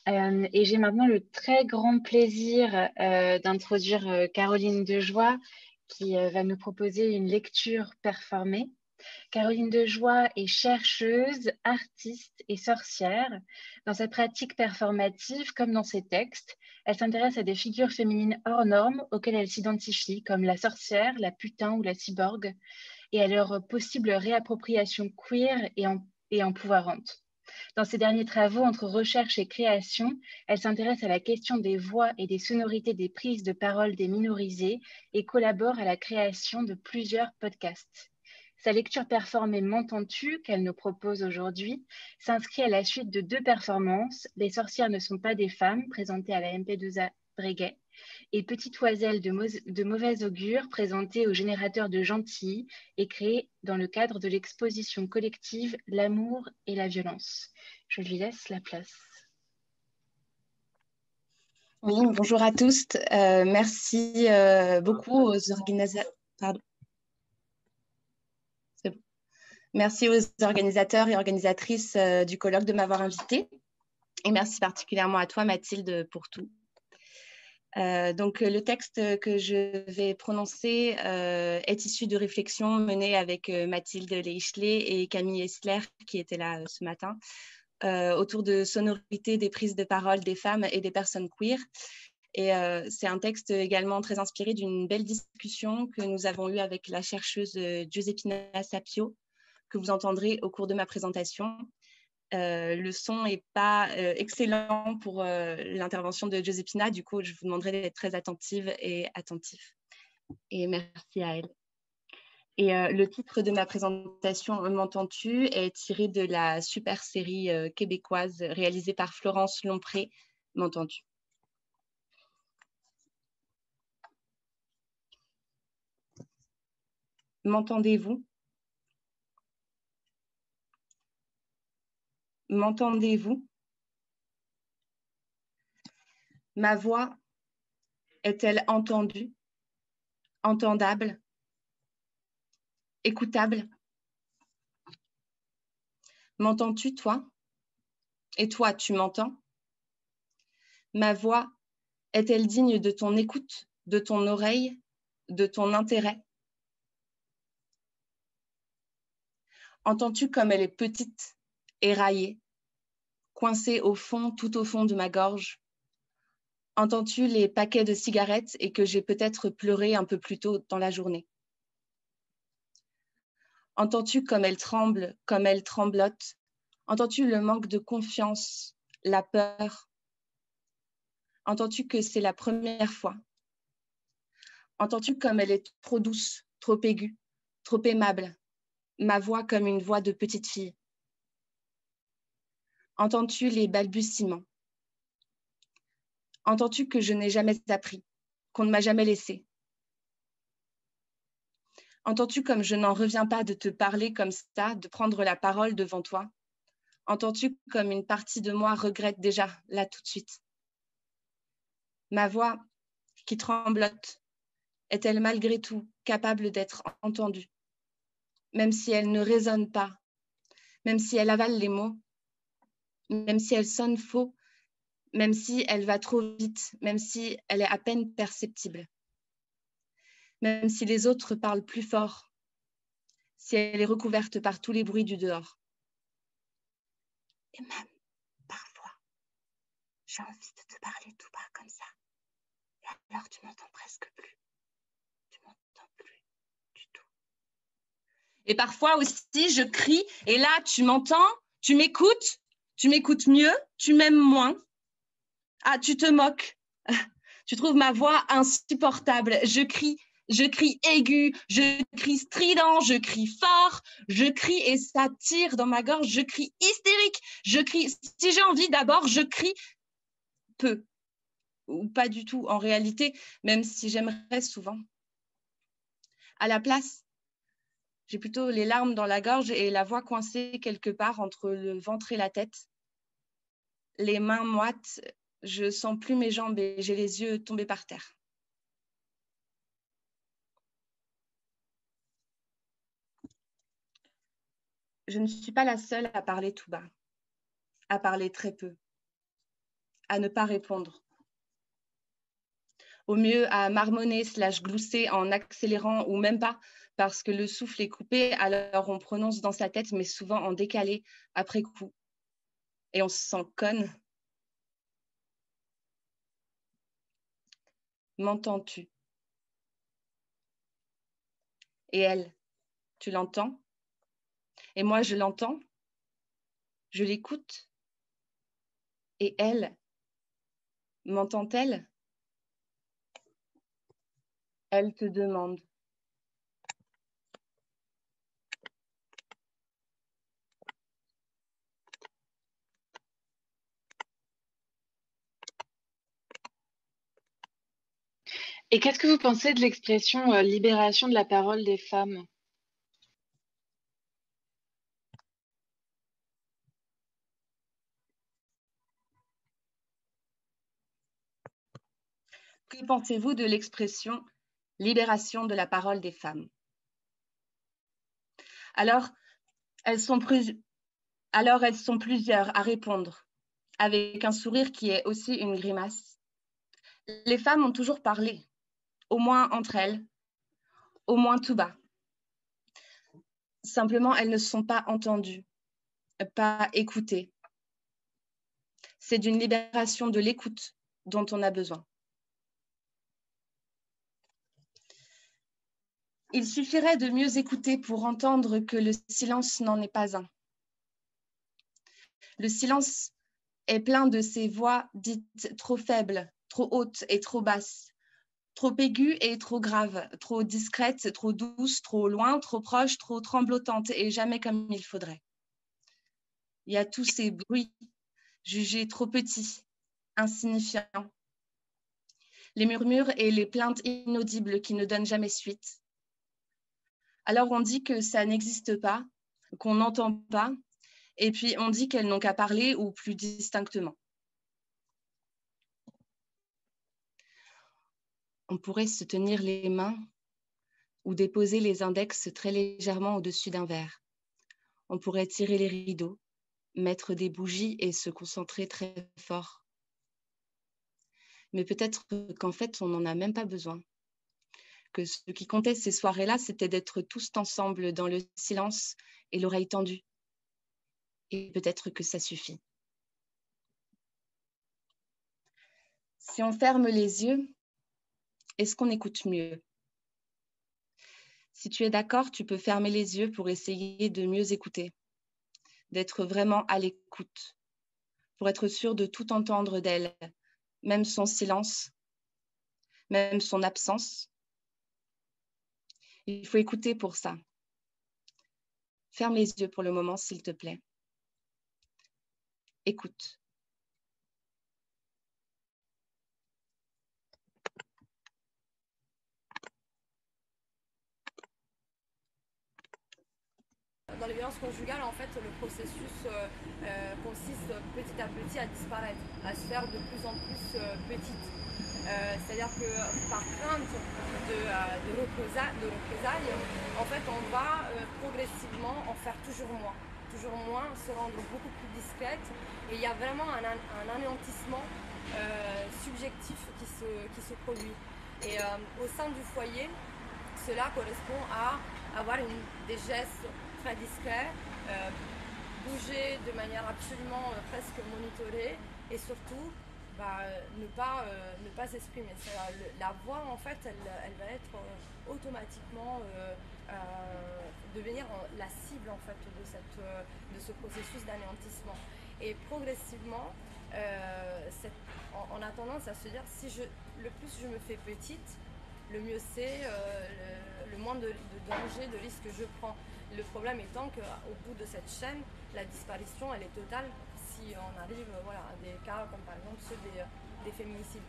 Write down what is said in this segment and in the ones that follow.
Et j'ai maintenant le très grand plaisir d'introduire Caroline Dejoie qui va nous proposer une lecture performée. Caroline Dejoie est chercheuse, artiste et sorcière. Dans sa pratique performative comme dans ses textes, elle s'intéresse à des figures féminines hors normes auxquelles elle s'identifie, comme la sorcière, la putain ou la cyborg, et à leur possible réappropriation queer et empouvoirante. Dans ses derniers travaux entre recherche et création, elle s'intéresse à la question des voix et des sonorités des prises de parole des minorisés et collabore à la création de plusieurs podcasts. Sa lecture performée M'entends-tu, qu'elle nous propose aujourd'hui, s'inscrit à la suite de 2 performances, Les sorcières ne sont pas des femmes, présentées à la MP2A Breguet, et Petite oiselle de mauvais augure, présentée au générateur de Gentilly et créée dans le cadre de l'exposition collective L'amour et la violence. Je lui laisse la place. Oui, bonjour à tous. Merci beaucoup aux organisateurs. Pardon. C'est bon. Merci aux organisateurs et organisatrices du colloque de m'avoir invitée. Et merci particulièrement à toi, Mathilde, pour tout. Donc, le texte que je vais prononcer est issu de réflexions menées avec Mathilde Leichelet et Camille Esler, qui étaient là ce matin, autour de sonorités des prises de parole des femmes et des personnes queer. Et c'est un texte également très inspiré d'une belle discussion que nous avons eue avec la chercheuse Giuseppina Sapio, que vous entendrez au cours de ma présentation. Le son n'est pas excellent pour l'intervention de Giuseppina, du coup, je vous demanderai d'être très attentive et attentif. Et merci à elle. Et le titre de ma présentation, M'entends-tu, est tiré de la super série québécoise réalisée par Florence Lompré, M'entends-tu. M'entendez-vous? M'entendez-vous? Ma voix est-elle entendue, entendable, écoutable? M'entends-tu, toi? Et toi, tu m'entends? Ma voix est-elle digne de ton écoute, de ton oreille, de ton intérêt? Entends-tu comme elle est petite, éraillée, coincée au fond, tout au fond de ma gorge? Entends-tu les paquets de cigarettes et que j'ai peut-être pleuré un peu plus tôt dans la journée? Entends-tu comme elle tremble, comme elle tremblote? Entends-tu le manque de confiance, la peur? Entends-tu que c'est la première fois? Entends-tu comme elle est trop douce, trop aiguë, trop aimable? Ma voix comme une voix de petite fille. Entends-tu les balbutiements? Entends-tu que je n'ai jamais appris, qu'on ne m'a jamais laissé? Entends-tu comme je n'en reviens pas de te parler comme ça, de prendre la parole devant toi? Entends-tu comme une partie de moi regrette déjà, là tout de suite? Ma voix qui tremblote, est-elle malgré tout capable d'être entendue? Même si elle ne résonne pas, même si elle avale les mots, même si elle sonne faux, même si elle va trop vite, même si elle est à peine perceptible, même si les autres parlent plus fort, si elle est recouverte par tous les bruits du dehors. Et même, parfois, j'ai envie de te parler tout bas comme ça. Et alors tu m'entends presque plus. Tu m'entends plus du tout. Et parfois aussi, je crie, et là, tu m'entends, tu m'écoutes mieux, tu m'aimes moins. Ah, tu te moques. Tu trouves ma voix insupportable. Je crie aigu, je crie strident, je crie fort, je crie et ça tire dans ma gorge, je crie hystérique, je crie, si j'ai envie d'abord, je crie peu ou pas du tout en réalité, même si j'aimerais souvent. À la place, j'ai plutôt les larmes dans la gorge et la voix coincée quelque part entre le ventre et la tête. Les mains moites, je sens plus mes jambes et j'ai les yeux tombés par terre. Je ne suis pas la seule à parler tout bas, à parler très peu, à ne pas répondre. Au mieux à marmonner / glousser en accélérant ou même pas, parce que le souffle est coupé, alors on prononce dans sa tête, mais souvent en décalé, après coup. Et on se sent conne. M'entends-tu? Et elle, tu l'entends? Et moi, je l'entends? Je l'écoute? Et elle, m'entend-elle? Elle te demande. Et qu'est-ce que vous pensez de l'expression libération de la parole des femmes? Que pensez-vous de l'expression libération de la parole des femmes? Alors, elles sont plusieurs à répondre, avec un sourire qui est aussi une grimace. Les femmes ont toujours parlé, au moins entre elles, au moins tout bas. Simplement, elles ne sont pas entendues, pas écoutées. C'est d'une libération de l'écoute dont on a besoin. Il suffirait de mieux écouter pour entendre que le silence n'en est pas un. Le silence est plein de ces voix dites trop faibles, trop hautes et trop basses, trop aiguës et trop graves, trop discrètes, trop douces, trop loin, trop proches, trop tremblotantes et jamais comme il faudrait. Il y a tous ces bruits jugés trop petits, insignifiants, les murmures et les plaintes inaudibles qui ne donnent jamais suite. Alors on dit que ça n'existe pas, qu'on n'entend pas, et puis on dit qu'elles n'ont qu'à parler ou plus distinctement. On pourrait se tenir les mains ou déposer les index très légèrement au-dessus d'un verre. On pourrait tirer les rideaux, mettre des bougies et se concentrer très fort. Mais peut-être qu'en fait, on n'en a même pas besoin. Que ce qui comptait ces soirées-là, c'était d'être tous ensemble dans le silence et l'oreille tendue. Et peut-être que ça suffit. Si on ferme les yeux, est-ce qu'on écoute mieux? Si tu es d'accord, tu peux fermer les yeux pour essayer de mieux écouter, d'être vraiment à l'écoute, pour être sûr de tout entendre d'elle, même son silence, même son absence. Il faut écouter pour ça. Ferme les yeux pour le moment, s'il te plaît. Écoute. Dans les violences conjugales, en fait, le processus consiste petit à petit à disparaître, à se faire de plus en plus petite. C'est-à-dire que par crainte de représailles, en fait, on va progressivement en faire toujours moins, se rendre beaucoup plus discrète. Et il y a vraiment un anéantissement subjectif qui se produit. Et au sein du foyer, cela correspond à avoir des gestes très discrets, bouger de manière absolument presque monitorée et surtout ne pas s'exprimer. La voix, en fait, elle va être automatiquement devenir la cible, en fait, de ce processus d'anéantissement. Et progressivement, on a tendance à se dire le plus je me fais petite, le mieux c'est, le moins de danger, de risque je prends. Le problème étant qu'au bout de cette chaîne, la disparition elle est totale si on arrive à des cas comme par exemple ceux des féminicides.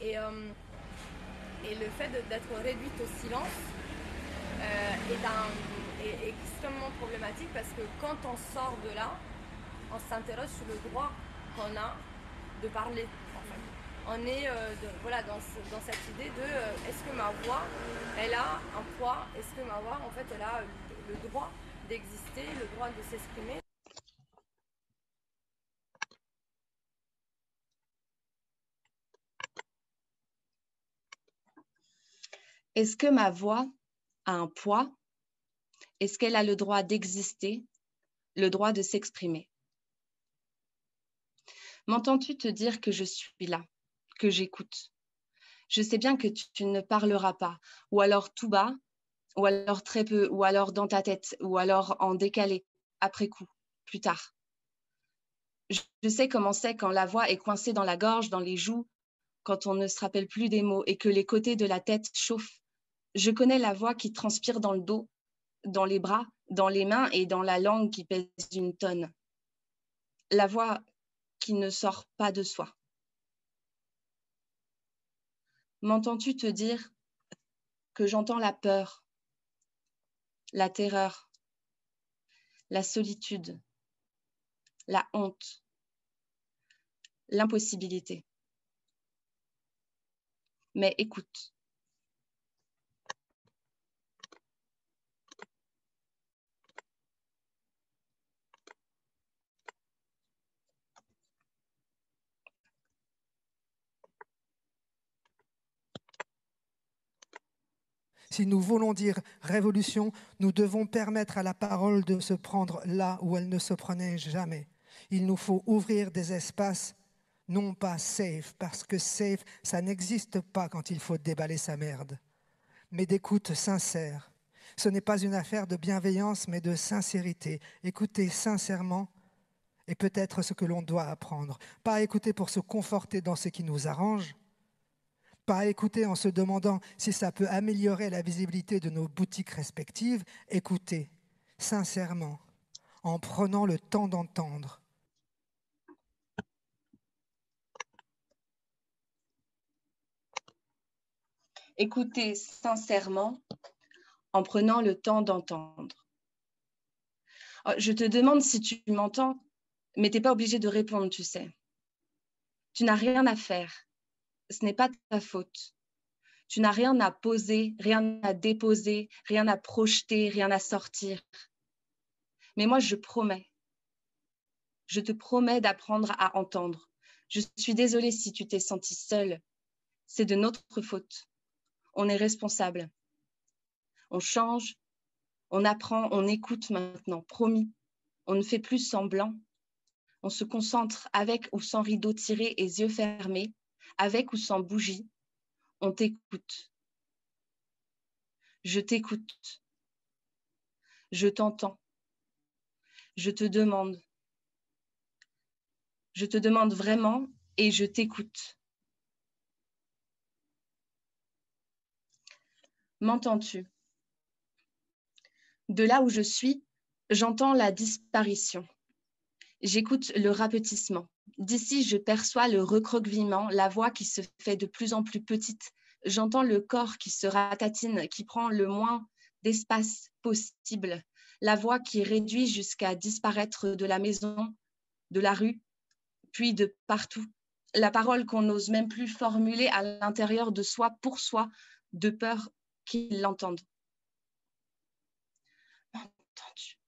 Et le fait d'être réduite au silence est extrêmement problématique parce que quand on sort de là, on s'interroge sur le droit qu'on a de parler en fait. On est dans cette idée de est-ce que ma voix elle a un poids, est-ce que ma voix en fait elle a le droit d'exister, le droit de s'exprimer. Est-ce que ma voix a un poids? Est-ce qu'elle a le droit d'exister, le droit de s'exprimer? M'entends-tu te dire que je suis là, que j'écoute? Je sais bien que tu ne parleras pas, ou alors tout bas, ou alors très peu, ou alors dans ta tête, ou alors en décalé, après coup, plus tard. Je sais comment c'est quand la voix est coincée dans la gorge, dans les joues, quand on ne se rappelle plus des mots et que les côtés de la tête chauffent. Je connais la voix qui transpire dans le dos, dans les bras, dans les mains et dans la langue qui pèse une tonne. La voix qui ne sort pas de soi. M'entends-tu te dire que j'entends la peur, la terreur, la solitude, la honte, l'impossibilité? Mais écoute. Si nous voulons dire révolution, nous devons permettre à la parole de se prendre là où elle ne se prenait jamais. Il nous faut ouvrir des espaces, non pas safe, parce que safe, ça n'existe pas quand il faut déballer sa merde, mais d'écoute sincère. Ce n'est pas une affaire de bienveillance, mais de sincérité. Écouter sincèrement est peut-être ce que l'on doit apprendre. Pas écouter pour se conforter dans ce qui nous arrange, pas écouter en se demandant si ça peut améliorer la visibilité de nos boutiques respectives, écouter sincèrement, en prenant le temps d'entendre. Écouter sincèrement, en prenant le temps d'entendre. Je te demande si tu m'entends, mais tu n'es pas obligé de répondre, tu sais. Tu n'as rien à faire. Ce n'est pas ta faute. Tu n'as rien à poser, rien à déposer, rien à projeter, rien à sortir. Mais moi, je te promets d'apprendre à entendre. Je suis désolée si tu t'es sentie seule. C'est de notre faute. On est responsable. On change, on apprend, on écoute maintenant, promis. On ne fait plus semblant. On se concentre avec ou sans rideau tiré et yeux fermés, avec ou sans bougie. On t'écoute. Je t'écoute. Je t'entends. Je te demande. Je te demande vraiment et je t'écoute. M'entends-tu? De là où je suis, j'entends la disparition. J'écoute le rapetissement. D'ici, je perçois le recroquevillement, la voix qui se fait de plus en plus petite. J'entends le corps qui se ratatine, qui prend le moins d'espace possible. La voix qui réduit jusqu'à disparaître de la maison, de la rue, puis de partout. La parole qu'on n'ose même plus formuler à l'intérieur de soi, pour soi, de peur qu'ils l'entendent. M'entends-tu?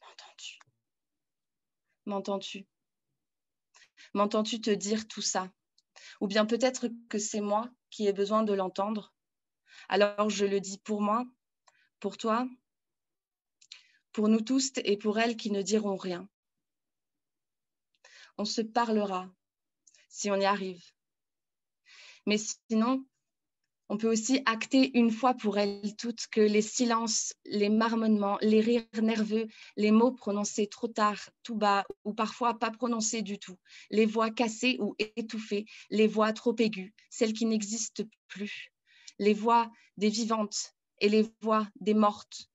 M'entends-tu? M'entends-tu? M'entends-tu te dire tout ça? Ou bien peut-être que c'est moi qui ai besoin de l'entendre. Alors je le dis pour moi, pour toi, pour nous tous et pour elles qui ne diront rien. On se parlera si on y arrive. Mais sinon, on peut aussi acter une fois pour elles toutes que les silences, les marmonnements, les rires nerveux, les mots prononcés trop tard, tout bas ou parfois pas prononcés du tout, les voix cassées ou étouffées, les voix trop aiguës, celles qui n'existent plus, les voix des vivantes et les voix des mortes,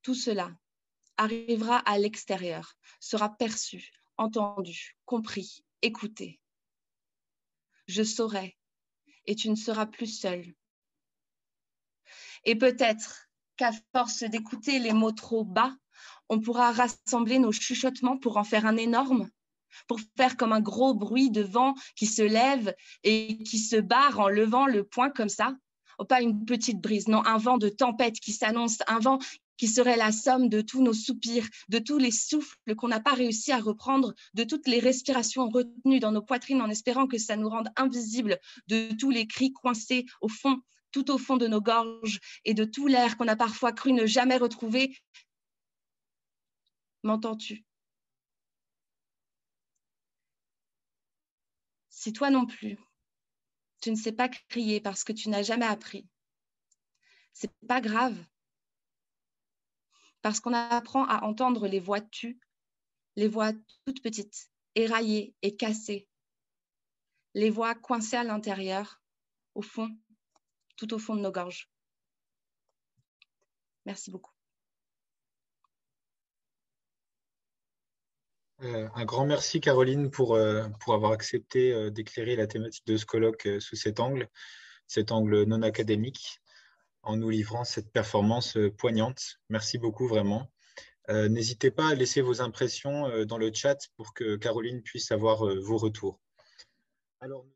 tout cela arrivera à l'extérieur, sera perçu, entendu, compris, écouté. Je saurai et tu ne seras plus seule. Et peut-être qu'à force d'écouter les mots trop bas, on pourra rassembler nos chuchotements pour en faire un énorme, pour faire comme un gros bruit de vent qui se lève et qui se barre en levant le poing comme ça. Oh, pas une petite brise, non, un vent de tempête qui s'annonce, un vent qui serait la somme de tous nos soupirs, de tous les souffles qu'on n'a pas réussi à reprendre, de toutes les respirations retenues dans nos poitrines en espérant que ça nous rende invisibles, de tous les cris coincés au fond tout au fond de nos gorges et de tout l'air qu'on a parfois cru ne jamais retrouver. M'entends-tu? Si toi non plus, tu ne sais pas crier parce que tu n'as jamais appris, c'est pas grave. Parce qu'on apprend à entendre les voix tues, les voix toutes petites, éraillées et cassées, les voix coincées à l'intérieur, au fond, tout au fond de nos gorges. Merci beaucoup. Un grand merci, Caroline, pour avoir accepté d'éclairer la thématique de ce colloque sous cet angle non académique, en nous livrant cette performance poignante. Merci beaucoup, vraiment. N'hésitez pas à laisser vos impressions dans le chat pour que Caroline puisse avoir vos retours. Alors,